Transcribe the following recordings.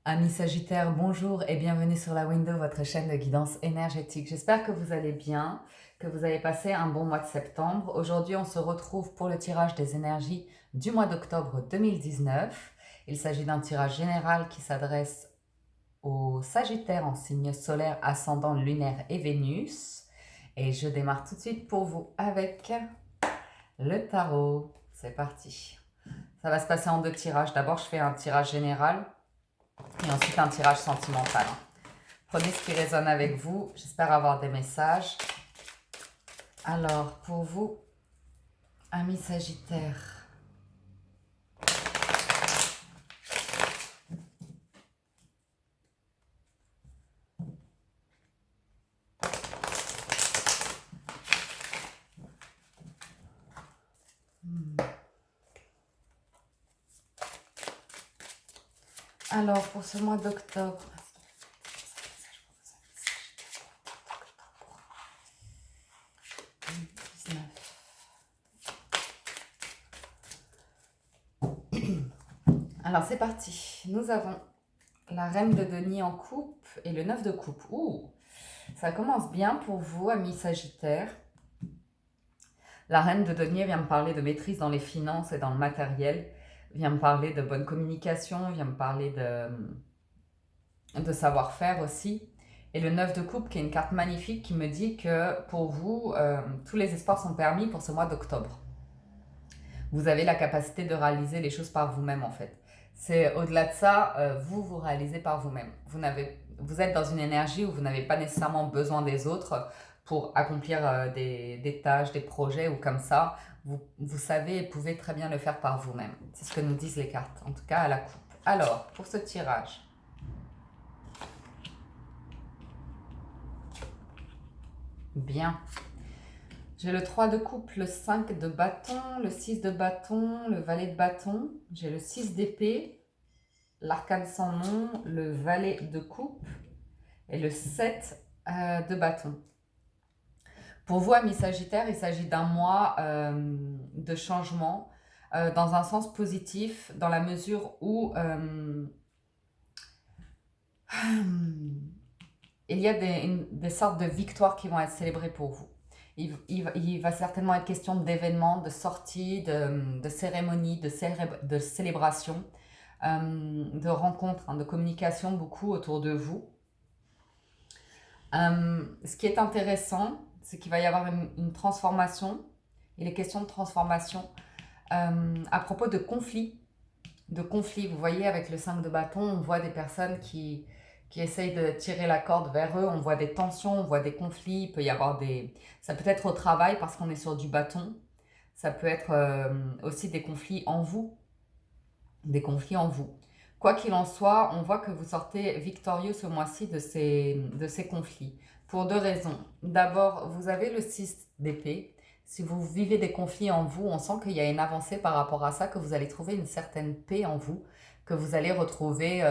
Amis Sagittaires, bonjour et bienvenue sur la Window, votre chaîne de guidance énergétique. J'espère que vous allez bien, que vous avez passé un bon mois de septembre. Aujourd'hui, on se retrouve pour le tirage des énergies du mois d'octobre 2019. Il s'agit d'un tirage général qui s'adresse aux Sagittaires en signe solaire, ascendant, lunaire et Vénus. Et je démarre tout de suite pour vous avec le tarot. C'est parti. Ça va se passer en deux tirages. D'abord, je fais un tirage général et ensuite un tirage sentimental. Prenez ce qui résonne avec vous. J'espère avoir des messages. Alors, pour vous, amis Sagittaires, alors pour ce mois d'octobre, alors c'est parti. Nous avons la reine de denier en coupe et le 9 de coupe. Ouh, ça commence bien pour vous, amis Sagittaires. La reine de denier vient me parler de maîtrise dans les finances et dans le matériel, vient me parler de bonne communication, vient me parler de savoir-faire aussi. Et le 9 de coupe, qui est une carte magnifique, qui me dit que pour vous, tous les espoirs sont permis pour ce mois d'octobre. Vous avez la capacité de réaliser les choses par vous-même en fait. C'est au-delà de ça, vous réalisez par vous-même. Vous êtes dans une énergie où vous n'avez pas nécessairement besoin des autres pour accomplir des tâches, des projets ou comme ça. Vous savez et pouvez très bien le faire par vous-même. C'est ce que nous disent les cartes, en tout cas à la coupe. Alors, pour ce tirage, bien. J'ai le 3 de coupe, le 5 de bâton, le 6 de bâton, le valet de bâton. J'ai le 6 d'épée, l'arcane sans nom, le valet de coupe et le 7 de bâton. Pour vous, amis Sagittaires, il s'agit d'un mois de changement dans un sens positif, dans la mesure où il y a des sortes de victoires qui vont être célébrées pour vous. Il va certainement être question d'événements, de sorties, de cérémonies, de célébrations, de rencontres, de communication beaucoup autour de vous. Ce qui est intéressant, c'est qu'il va y avoir une transformation. Il est question de transformation à propos de conflits. Vous voyez, avec le 5 de bâton, on voit des personnes qui essayent de tirer la corde vers eux, on voit des tensions, on voit des conflits, il peut y avoir des... Ça peut être au travail parce qu'on est sur du bâton, ça peut être aussi des conflits en vous, Quoi qu'il en soit, on voit que vous sortez victorieux ce mois-ci de ces conflits, pour deux raisons. D'abord, vous avez le 6 d'épée. Si vous vivez des conflits en vous, on sent qu'il y a une avancée par rapport à ça, que vous allez trouver une certaine paix en vous, que vous allez retrouver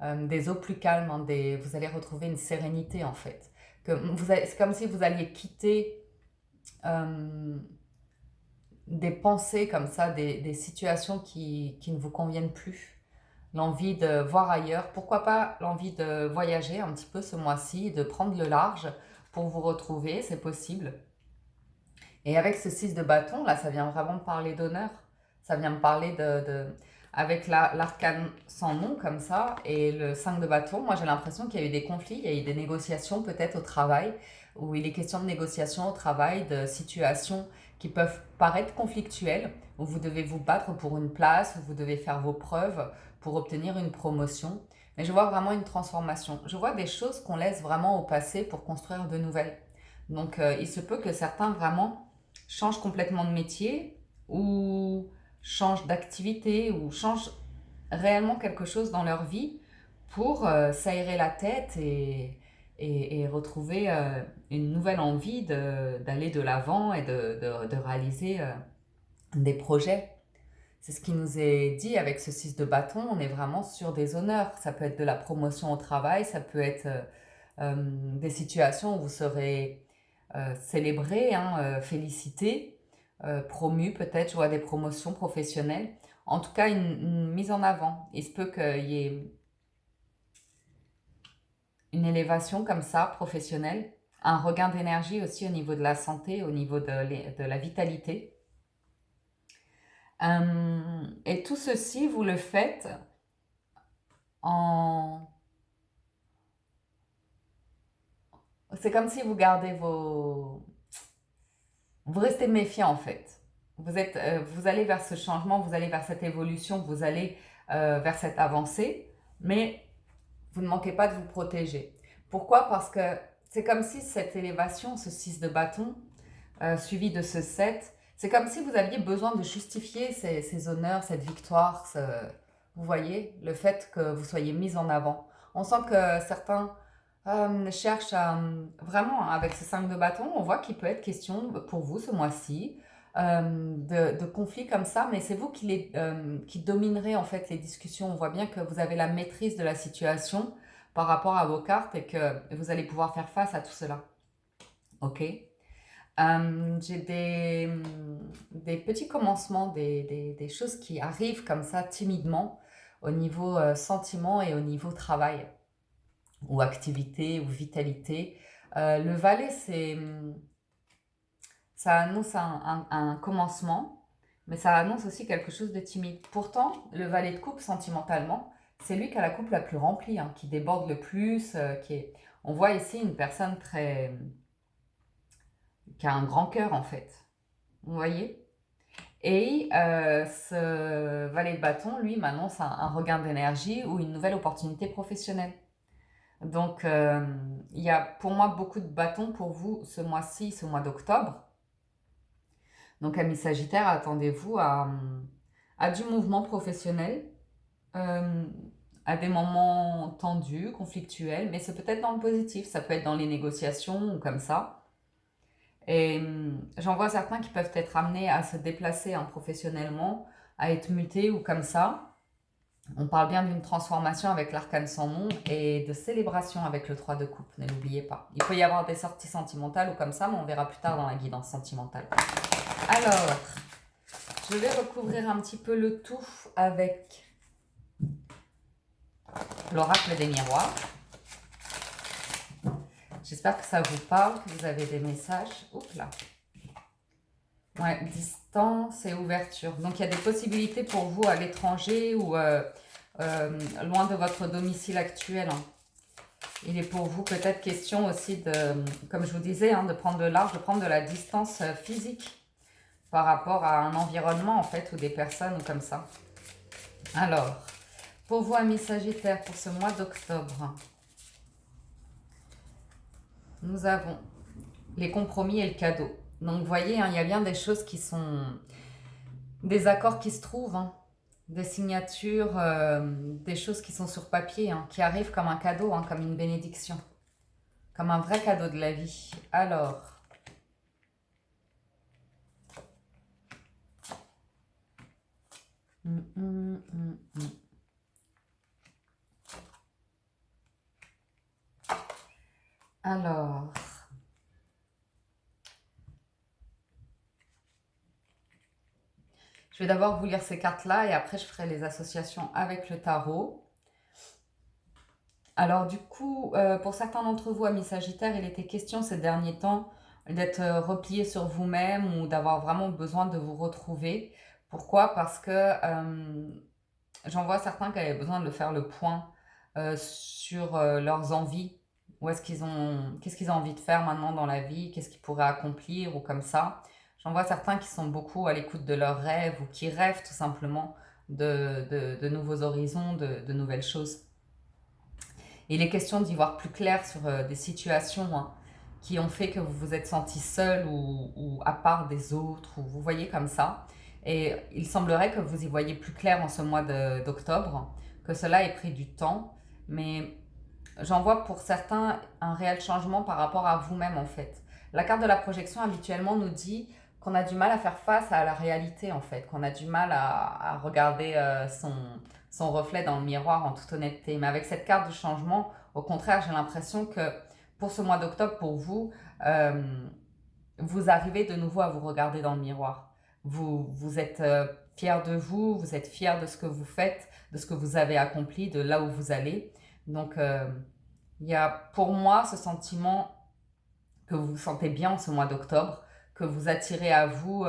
des eaux plus calmes, vous allez retrouver une sérénité en fait. C'est comme si vous alliez quitter euh, des pensées comme ça, des situations qui ne vous conviennent plus. L'envie de voir ailleurs, pourquoi pas l'envie de voyager un petit peu ce mois-ci, de prendre le large pour vous retrouver, c'est possible. Et avec ce 6 de bâton, là, ça vient vraiment me parler d'honneur. Ça vient me parler avec l'arcane sans nom comme ça et le 5 de bâton, moi j'ai l'impression qu'il y a eu des conflits, il y a eu des négociations peut-être au travail, où il est question de négociations au travail, de situations qui peuvent paraître conflictuelles, où vous devez vous battre pour une place, où vous devez faire vos preuves pour obtenir une promotion. Mais je vois vraiment une transformation. Je vois des choses qu'on laisse vraiment au passé pour construire de nouvelles. Donc il se peut que certains vraiment changent complètement de métier ou changent d'activité ou changent réellement quelque chose dans leur vie pour s'aérer la tête et retrouver une nouvelle envie d'aller de l'avant et de réaliser des projets. C'est ce qui nous est dit avec ce 6 de bâton, on est vraiment sur des honneurs. Ça peut être de la promotion au travail, ça peut être des situations où vous serez célébré, hein, félicité, promu peut-être, je vois des promotions professionnelles. En tout cas, une mise en avant. Il se peut qu'il y ait une élévation comme ça, professionnelle, un regain d'énergie aussi au niveau de la santé, au niveau de la vitalité. Et tout ceci, vous le faites en... C'est comme si vous gardez vos... Vous restez méfiant en fait. Vous allez vers ce changement, vous allez vers cette évolution, vous allez vers cette avancée, mais vous ne manquez pas de vous protéger. Pourquoi? Parce que c'est comme si cette élévation, ce 6 de bâton, suivi de ce 7, c'est comme si vous aviez besoin de justifier ces honneurs, cette victoire, vous voyez, le fait que vous soyez mis en avant. On sent que certains cherchent vraiment, avec ce 5 de bâton, on voit qu'il peut être question pour vous ce mois-ci de conflits comme ça, mais c'est vous qui dominerez en fait les discussions. On voit bien que vous avez la maîtrise de la situation par rapport à vos cartes et que vous allez pouvoir faire face à tout cela. Ok? J'ai des petits commencements, des choses qui arrivent comme ça timidement au niveau sentiment et au niveau travail ou activité ou vitalité. Le valet, ça annonce un commencement, mais ça annonce aussi quelque chose de timide. Pourtant, le valet de coupe, sentimentalement, c'est lui qui a la coupe la plus remplie, hein, qui déborde le plus, On voit ici une personne qui a un grand cœur, en fait. Vous voyez? Et ce valet de bâton, lui, m'annonce un regain d'énergie ou une nouvelle opportunité professionnelle. Donc, il y a pour moi beaucoup de bâtons pour vous ce mois-ci, ce mois d'octobre. Donc, amis Sagittaire, attendez-vous à du mouvement professionnel, euh, à des moments tendus, conflictuels, mais c'est peut-être dans le positif, ça peut être dans les négociations ou comme ça. Et j'en vois certains qui peuvent être amenés à se déplacer professionnellement, à être mutés ou comme ça. On parle bien d'une transformation avec l'arcane sans nom et de célébration avec le 3 de coupe, ne l'oubliez pas. Il peut y avoir des sorties sentimentales ou comme ça, mais on verra plus tard dans la guidance sentimentale. Alors, je vais recouvrir un petit peu le tout avec l'oracle des miroirs. J'espère que ça vous parle, que vous avez des messages. Oups là. Ouais, distance et ouverture. Donc, il y a des possibilités pour vous à l'étranger ou loin de votre domicile actuel. Hein. Il est pour vous peut-être question aussi de, comme je vous disais, hein, de prendre de large, de prendre de la distance physique par rapport à un environnement en fait ou des personnes ou comme ça. Alors, pour vous amis Sagittaires, pour ce mois d'octobre, nous avons les compromis et le cadeau. Donc vous voyez, hein, il y a bien des choses qui sont... des accords qui se trouvent, hein, des signatures, des choses qui sont sur papier, hein, qui arrivent comme un cadeau, hein, comme une bénédiction. Comme un vrai cadeau de la vie. Alors... Alors... Je vais d'abord vous lire ces cartes-là et après je ferai les associations avec le tarot. Alors du coup, pour certains d'entre vous, amis Sagittaires, il était question ces derniers temps d'être replié sur vous-même ou d'avoir vraiment besoin de vous retrouver. Pourquoi? Parce que j'en vois certains qui avaient besoin de faire le point sur leurs envies. Qu'est-ce qu'ils ont envie de faire maintenant dans la vie, qu'est-ce qu'ils pourraient accomplir ou comme ça. J'en vois certains qui sont beaucoup à l'écoute de leurs rêves ou qui rêvent tout simplement de nouveaux horizons, de nouvelles choses. Il est question d'y voir plus clair sur des situations hein, qui ont fait que vous vous êtes senti seul ou à part des autres, ou vous voyez comme ça. Et il semblerait que vous y voyez plus clair en ce mois d'octobre, que cela ait pris du temps, mais j'en vois pour certains un réel changement par rapport à vous-même en fait. La carte de la projection habituellement nous dit qu'on a du mal à faire face à la réalité en fait, qu'on a du mal à regarder son reflet dans le miroir en toute honnêteté. Mais avec cette carte de changement, au contraire, j'ai l'impression que pour ce mois d'octobre, pour vous, vous arrivez de nouveau à vous regarder dans le miroir. Vous êtes fier de vous, vous êtes fier de ce que vous faites, de ce que vous avez accompli, de là où vous allez. Donc, Il y a pour moi ce sentiment que vous vous sentez bien en ce mois d'octobre, que vous attirez à vous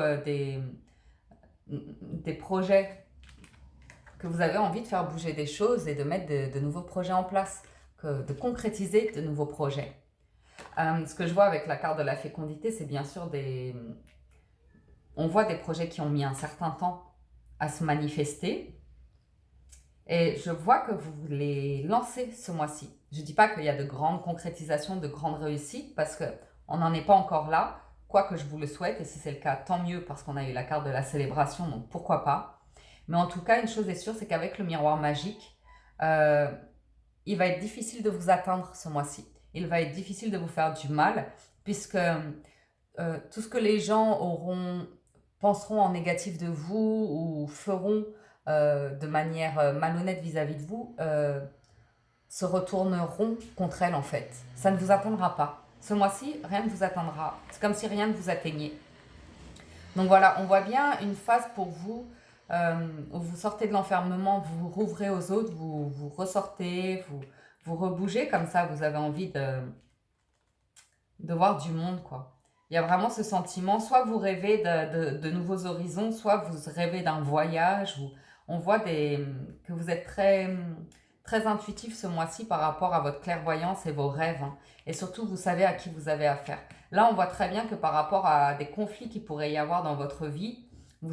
des projets, que vous avez envie de faire bouger des choses et de mettre de nouveaux projets en place, de concrétiser de nouveaux projets. Ce que je vois avec la carte de la fécondité, c'est bien sûr on voit des projets qui ont mis un certain temps à se manifester. Et je vois que vous les lancez ce mois-ci. Je ne dis pas qu'il y a de grandes concrétisations, de grandes réussites, parce qu'on n'en est pas encore là, quoique je vous le souhaite, et si c'est le cas, tant mieux, parce qu'on a eu la carte de la célébration, donc pourquoi pas. Mais en tout cas, une chose est sûre, c'est qu'avec le miroir magique, il va être difficile de vous atteindre ce mois-ci. Il va être difficile de vous faire du mal, puisque tout ce que les gens penseront en négatif de vous ou feront de manière malhonnête vis-à-vis de vous, se retourneront contre elle en fait. Ça ne vous atteindra pas. Ce mois-ci, rien ne vous atteindra. C'est comme si rien ne vous atteignait. Donc voilà, on voit bien une phase pour vous où vous sortez de l'enfermement, vous vous rouvrez aux autres, vous ressortez, vous rebougez comme ça, vous avez envie de voir du monde, quoi. Il y a vraiment ce sentiment, soit vous rêvez de nouveaux horizons, soit vous rêvez d'un voyage. On voit que vous êtes très intuitif ce mois-ci par rapport à votre clairvoyance et vos rêves. Hein. Et surtout, vous savez à qui vous avez affaire. Là, on voit très bien que par rapport à des conflits qu'il pourrait y avoir dans votre vie, vous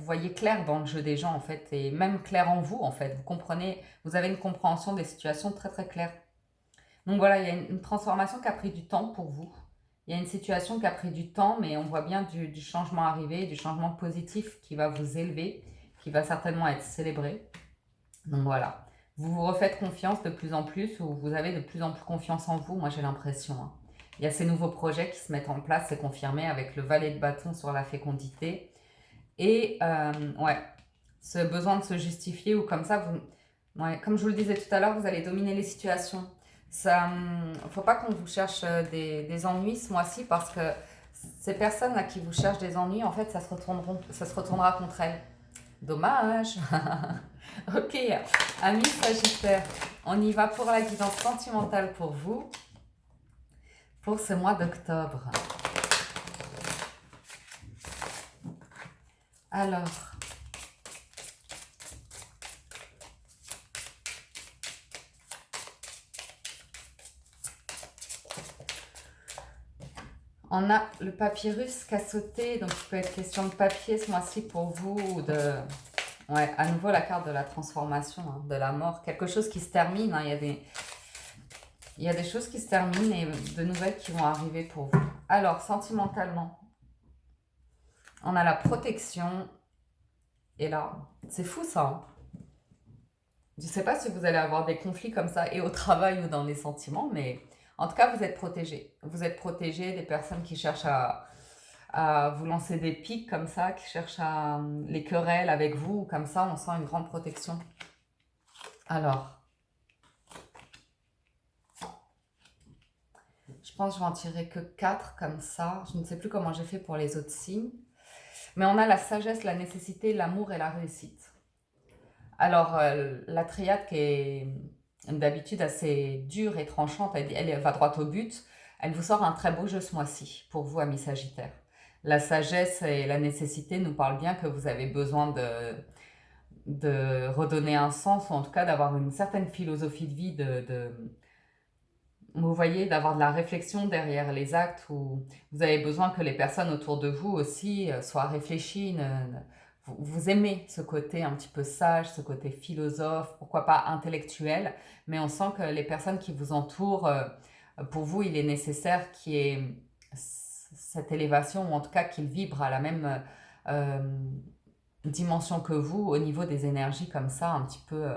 voyez clair dans le jeu des gens, en fait, et même clair en vous, en fait. Vous comprenez, vous avez une compréhension des situations très, très claire. Donc voilà, il y a une transformation qui a pris du temps pour vous. Il y a une situation qui a pris du temps, mais on voit bien du changement arrivé, du changement positif qui va vous élever, qui va certainement être célébré. Donc voilà, vous vous refaites confiance de plus en plus, ou vous avez de plus en plus confiance en vous, moi j'ai l'impression. Hein. Il y a ces nouveaux projets qui se mettent en place, c'est confirmé avec le valet de bâton sur la fécondité. Et ouais, ce besoin de se justifier ou comme ça, comme je vous le disais tout à l'heure, vous allez dominer les situations. Ça, faut pas qu'on vous cherche des ennuis ce mois-ci parce que ces personnes à qui vous cherchent des ennuis, en fait, ça se retournera contre elles. Dommage. Ok, amis Sagittaire, on y va pour la guidance sentimentale pour vous, pour ce mois d'octobre. Alors, on a le papyrus qui a sauté, donc il peut être question de papier ce mois-ci pour vous, ou ouais, à nouveau la carte de la transformation, hein, de la mort, quelque chose qui se termine, hein, il y a des choses qui se terminent et de nouvelles qui vont arriver pour vous. Alors, sentimentalement, on a la protection, et là, c'est fou ça, hein. Je ne sais pas si vous allez avoir des conflits comme ça, et au travail ou dans les sentiments, mais en tout cas, vous êtes protégé. Vous êtes protégé des personnes qui cherchent à vous lancer des pics comme ça, qui cherchent à les querelles avec vous, comme ça, on sent une grande protection. Alors, je pense que je vais en tirer que 4 comme ça. Je ne sais plus comment j'ai fait pour les autres signes. Mais on a la sagesse, la nécessité, l'amour et la réussite. Alors, la triade qui est d'habitude assez dure et tranchante, elle va droit au but. Elle vous sort un très beau jeu ce mois-ci pour vous, amis Sagittaires. La sagesse et la nécessité nous parlent bien que vous avez besoin de redonner un sens, ou en tout cas d'avoir une certaine philosophie de vie, vous voyez, d'avoir de la réflexion derrière les actes, où vous avez besoin que les personnes autour de vous aussi soient réfléchies, vous aimez ce côté un petit peu sage, ce côté philosophe, pourquoi pas intellectuel, mais on sent que les personnes qui vous entourent, pour vous, il est nécessaire qu'il y ait cette élévation, ou en tout cas qu'ils vibrent à la même dimension que vous, au niveau des énergies comme ça, un petit peu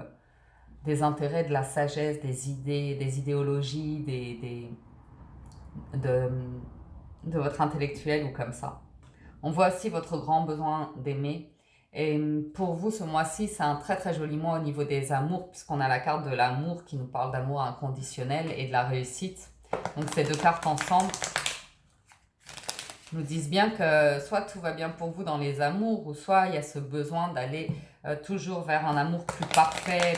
des intérêts, de la sagesse, des idées, des idéologies, de votre intellectuel ou comme ça. On voit aussi votre grand besoin d'aimer. Et pour vous, ce mois-ci, c'est un très très joli mois au niveau des amours, puisqu'on a la carte de l'amour qui nous parle d'amour inconditionnel et de la réussite. Donc ces deux cartes ensemble nous disent bien que soit tout va bien pour vous dans les amours, ou soit il y a ce besoin d'aller toujours vers un amour plus parfait,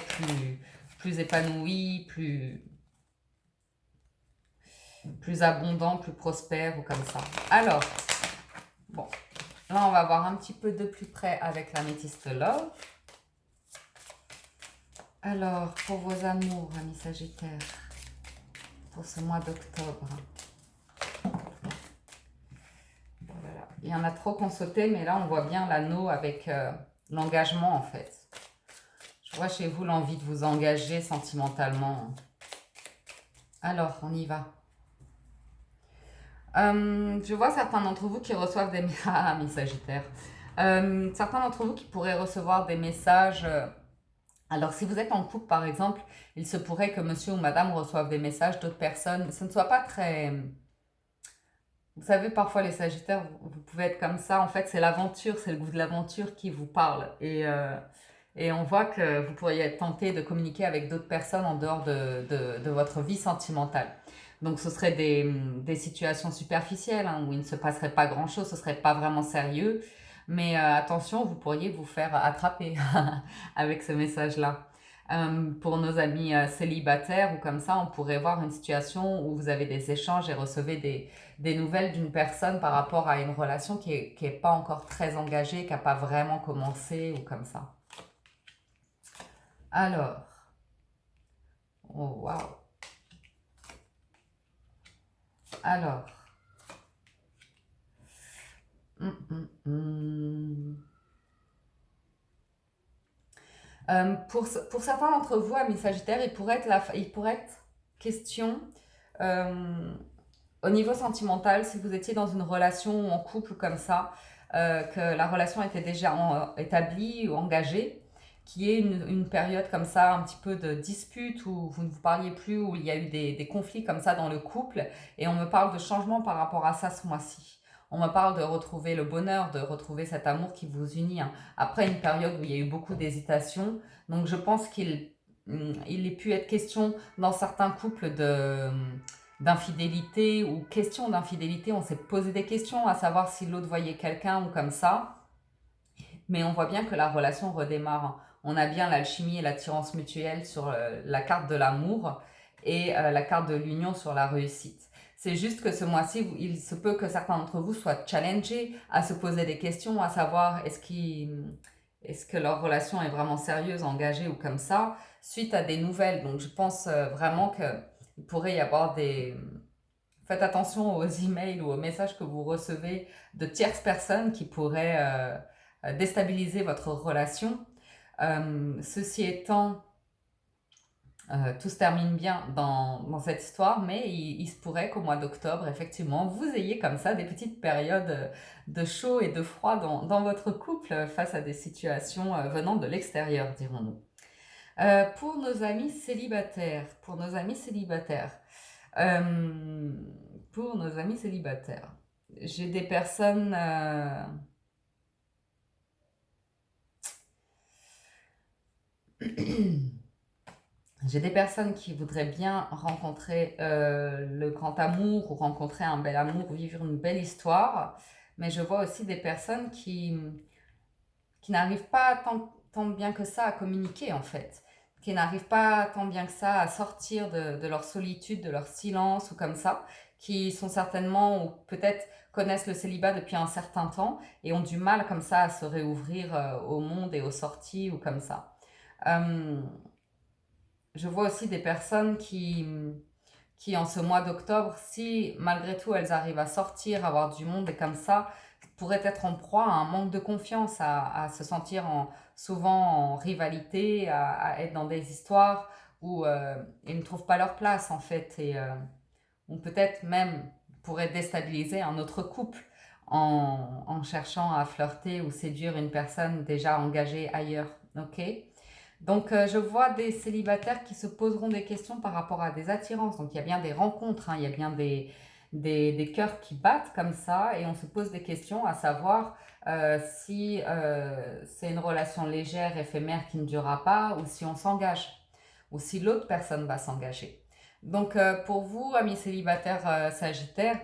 plus épanoui, plus plus abondant, plus prospère ou comme ça. Alors, bon, là on va voir un petit peu de plus près avec l'améthyste Love. Alors, pour vos amours, amis Sagittaires, pour ce mois d'octobre. Voilà. Il y en a trop qu'on sautait, mais là on voit bien l'anneau avec l'engagement en fait. Je vois chez vous l'envie de vous engager sentimentalement. Alors, on y va. Je vois certains d'entre vous qui reçoivent des messages. Ah, mes Sagittaires. Certains d'entre vous qui pourraient recevoir des messages. Alors, si vous êtes en couple, par exemple, il se pourrait que monsieur ou madame reçoivent des messages d'autres personnes. Ce ne soit pas très... Vous savez, parfois les Sagittaires, vous pouvez être comme ça. En fait, c'est l'aventure, c'est le goût de l'aventure qui vous parle. Et on voit que vous pourriez être tenté de communiquer avec d'autres personnes en dehors de votre vie sentimentale. Donc ce serait des situations superficielles hein, où il ne se passerait pas grand-chose, ce ne serait pas vraiment sérieux. Mais attention, vous pourriez vous faire attraper avec ce message-là. Pour nos amis célibataires ou comme ça, on pourrait voir une situation où vous avez des échanges et recevez des nouvelles d'une personne par rapport à une relation qui est pas encore très engagée, qui n'a pas vraiment commencé ou comme ça. Alors, oh waouh. Alors, pour certains d'entre vous, amis Sagittaires, il pourrait être question euh, au niveau sentimental, si vous étiez dans une relation ou en couple comme ça, que la relation était déjà établie ou engagée, qu'il y ait une période comme ça, un petit peu de dispute où vous ne vous parliez plus, où il y a eu des conflits comme ça dans le couple, et on me parle de changement par rapport à ça ce mois-ci. On me parle de retrouver le bonheur, de retrouver cet amour qui vous unit, hein, après une période où il y a eu beaucoup d'hésitation. Donc je pense il ait pu être question dans certains couples d'infidélité ou question d'infidélité. On s'est posé des questions à savoir si l'autre voyait quelqu'un ou comme ça. Mais on voit bien que la relation redémarre. On a bien l'alchimie et l'attirance mutuelle sur la carte de l'amour et la carte de l'union sur la réussite. C'est juste que ce mois-ci, il se peut que certains d'entre vous soient challengés à se poser des questions, à savoir est-ce que leur relation est vraiment sérieuse, engagée ou comme ça, suite à des nouvelles. Donc je pense vraiment qu'il pourrait y avoir des... Faites attention aux emails ou aux messages que vous recevez de tierces personnes qui pourraient déstabiliser votre relation. Ceci étant, tout se termine bien dans cette histoire, mais il se pourrait qu'au mois d'octobre, effectivement, vous ayez comme ça des petites périodes de chaud et de froid dans votre couple face à des situations venant de l'extérieur, dirons-nous. Pour nos amis célibataires, pour nos amis célibataires, j'ai des personnes... J'ai des personnes qui voudraient bien rencontrer le grand amour ou rencontrer un bel amour, vivre une belle histoire. Mais je vois aussi des personnes qui n'arrivent pas tant bien que ça à communiquer en fait. Qui n'arrivent pas tant bien que ça à sortir de leur solitude, de leur silence ou comme ça. Qui sont certainement ou peut-être connaissent le célibat depuis un certain temps et ont du mal comme ça à se réouvrir au monde et aux sorties ou comme ça. Euh, je vois aussi des personnes qui en ce mois d'octobre, si malgré tout elles arrivent à sortir, à avoir du monde et comme ça, pourraient être en proie à un manque de confiance, à se sentir souvent en rivalité, à être dans des histoires où ils ne trouvent pas leur place en fait, et ou peut-être même pourraient déstabiliser un autre couple en cherchant à flirter ou séduire une personne déjà engagée ailleurs. Ok. Donc, je vois des célibataires qui se poseront des questions par rapport à des attirances. Donc, il y a bien des rencontres, hein, il y a bien des cœurs qui battent comme ça et on se pose des questions à savoir si c'est une relation légère, éphémère qui ne durera pas ou si on s'engage ou si l'autre personne va s'engager. Donc, pour vous, amis célibataires sagittaires,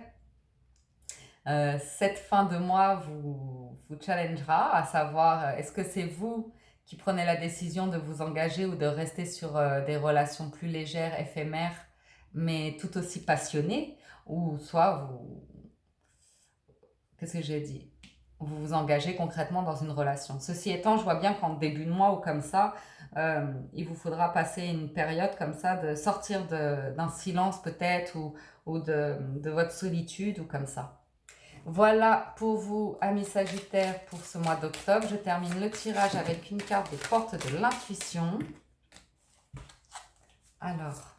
cette fin de mois vous challengera à savoir est-ce que c'est vous qui prenez la décision de vous engager ou de rester sur des relations plus légères, éphémères, mais tout aussi passionné, ou soit vous... Qu'est-ce que j'ai dit? Vous vous engagez concrètement dans une relation. Ceci étant, je vois bien qu'en début de mois ou comme ça, il vous faudra passer une période comme ça, de sortir d'un silence peut-être, ou de votre solitude, ou comme ça. Voilà pour vous, amis Sagittaires, pour ce mois d'octobre. Je termine le tirage avec une carte des portes de l'intuition. Alors,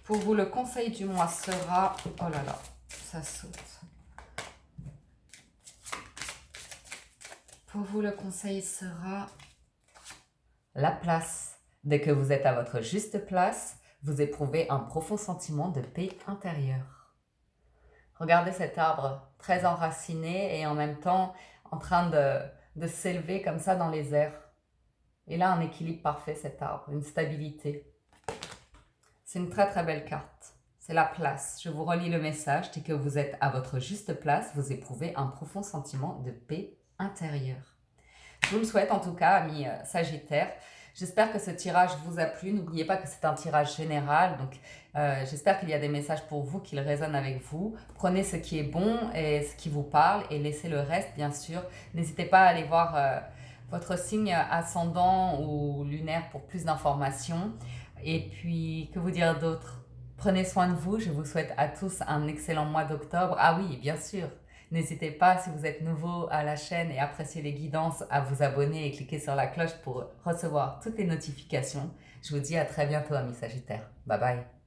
pour vous, le conseil du mois sera... Oh là là, ça saute. Pour vous, le conseil sera la place. Dès que vous êtes à votre juste place, vous éprouvez un profond sentiment de paix intérieure. Regardez cet arbre très enraciné et en même temps en train de s'élever comme ça dans les airs. Il a un équilibre parfait, cet arbre, une stabilité. C'est une très très belle carte. C'est la place. Je vous relis le message. Dès que vous êtes à votre juste place, vous éprouvez un profond sentiment de paix intérieure. Je vous le souhaite en tout cas, amis Sagittaires. J'espère que ce tirage vous a plu. N'oubliez pas que c'est un tirage général. Donc, j'espère qu'il y a des messages pour vous, qu'ils résonnent avec vous. Prenez ce qui est bon et ce qui vous parle et laissez le reste, bien sûr. N'hésitez pas à aller voir votre signe ascendant ou lunaire pour plus d'informations. Et puis, que vous dire d'autre? Prenez soin de vous. Je vous souhaite à tous un excellent mois d'octobre. Ah oui, bien sûr. N'hésitez pas, si vous êtes nouveau à la chaîne et appréciez les guidances, à vous abonner et cliquer sur la cloche pour recevoir toutes les notifications. Je vous dis à très bientôt, amis Sagittaires. Bye bye.